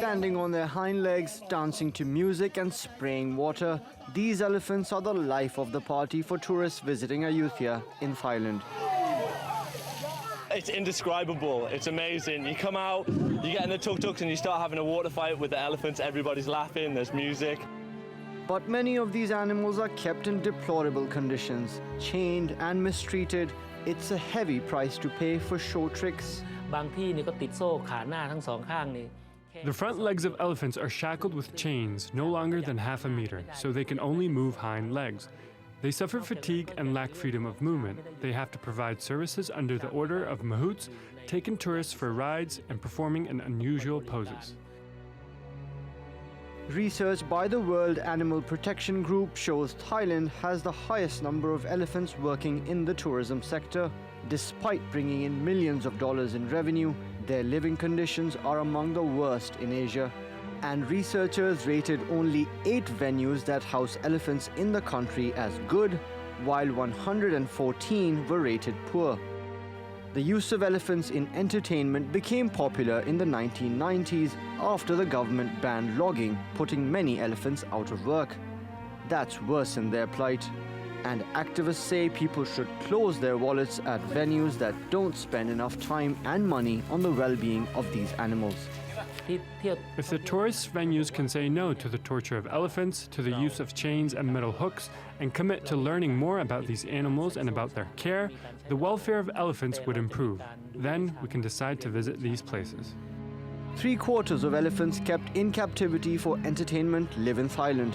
Standing on their hind legs, dancing to music and spraying water, these elephants are the life of the party for tourists visiting Ayutthaya in Thailand. It's indescribable. It's amazing. You come out, you get in the tuk-tuks and you start having a water fight with the elephants. Everybody's laughing, there's music. But many of these animals are kept in deplorable conditions, chained and mistreated. It's a heavy price to pay for show tricks. The front legs of elephants are shackled with chains no longer than half a meter, so they can only move hind legs. They suffer fatigue and lack freedom of movement. They have to provide services under the order of mahouts, taking tourists for rides and performing in unusual poses. Research by the World Animal Protection Group shows Thailand has the highest number of elephants working in the tourism sector. Despite bringing in millions of dollars in revenue, their living conditions are among the worst in Asia. And researchers rated only 8 venues that house elephants in the country as good, while 114 were rated poor. The use of elephants in entertainment became popular in the 1990s after the government banned logging, putting many elephants out of work. That's worsened their plight. And activists say people should close their wallets at venues that don't spend enough time and money on the well-being of these animals. If the tourist venues can say no to the torture of elephants, to the use of chains and metal hooks, and commit to learning more about these animals and about their care, the welfare of elephants would improve. Then we can decide to visit these places. 3/4 of elephants kept in captivity for entertainment live in Thailand,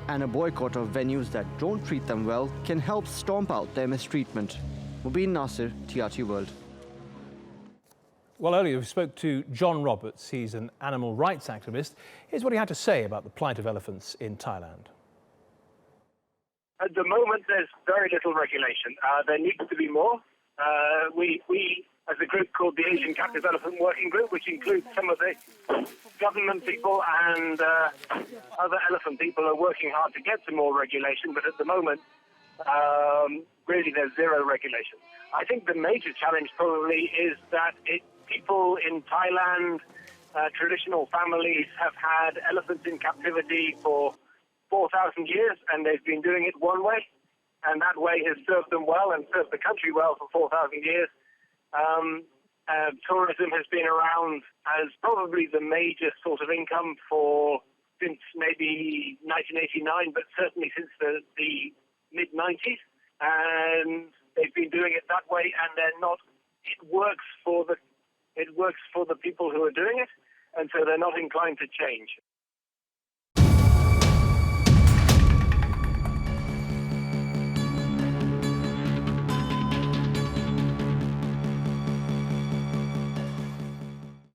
and a boycott of venues that don't treat them well can help stomp out their mistreatment. Mobin Nasir, TRT World. Well, earlier we spoke to John Roberts. He's an animal rights activist. Here's what he had to say about the plight of elephants in Thailand. At the moment, there's very little regulation. There needs to be more. We, as a group called the Asian Captive Elephant Working Group, which includes some of the government people and other elephant people, are working hard to get some more regulation. But at the moment, really, there's zero regulation. I think the major challenge probably is that people in Thailand, traditional families, have had elephants in captivity for 4,000 years, and they've been doing it one way, and that way has served them well and served the country well for 4,000 years. Tourism has been around as probably the major source of income since maybe 1989, but certainly since the mid-90s, and they've been doing it that way, and they're not. It works for the people who are doing it, and so they're not inclined to change.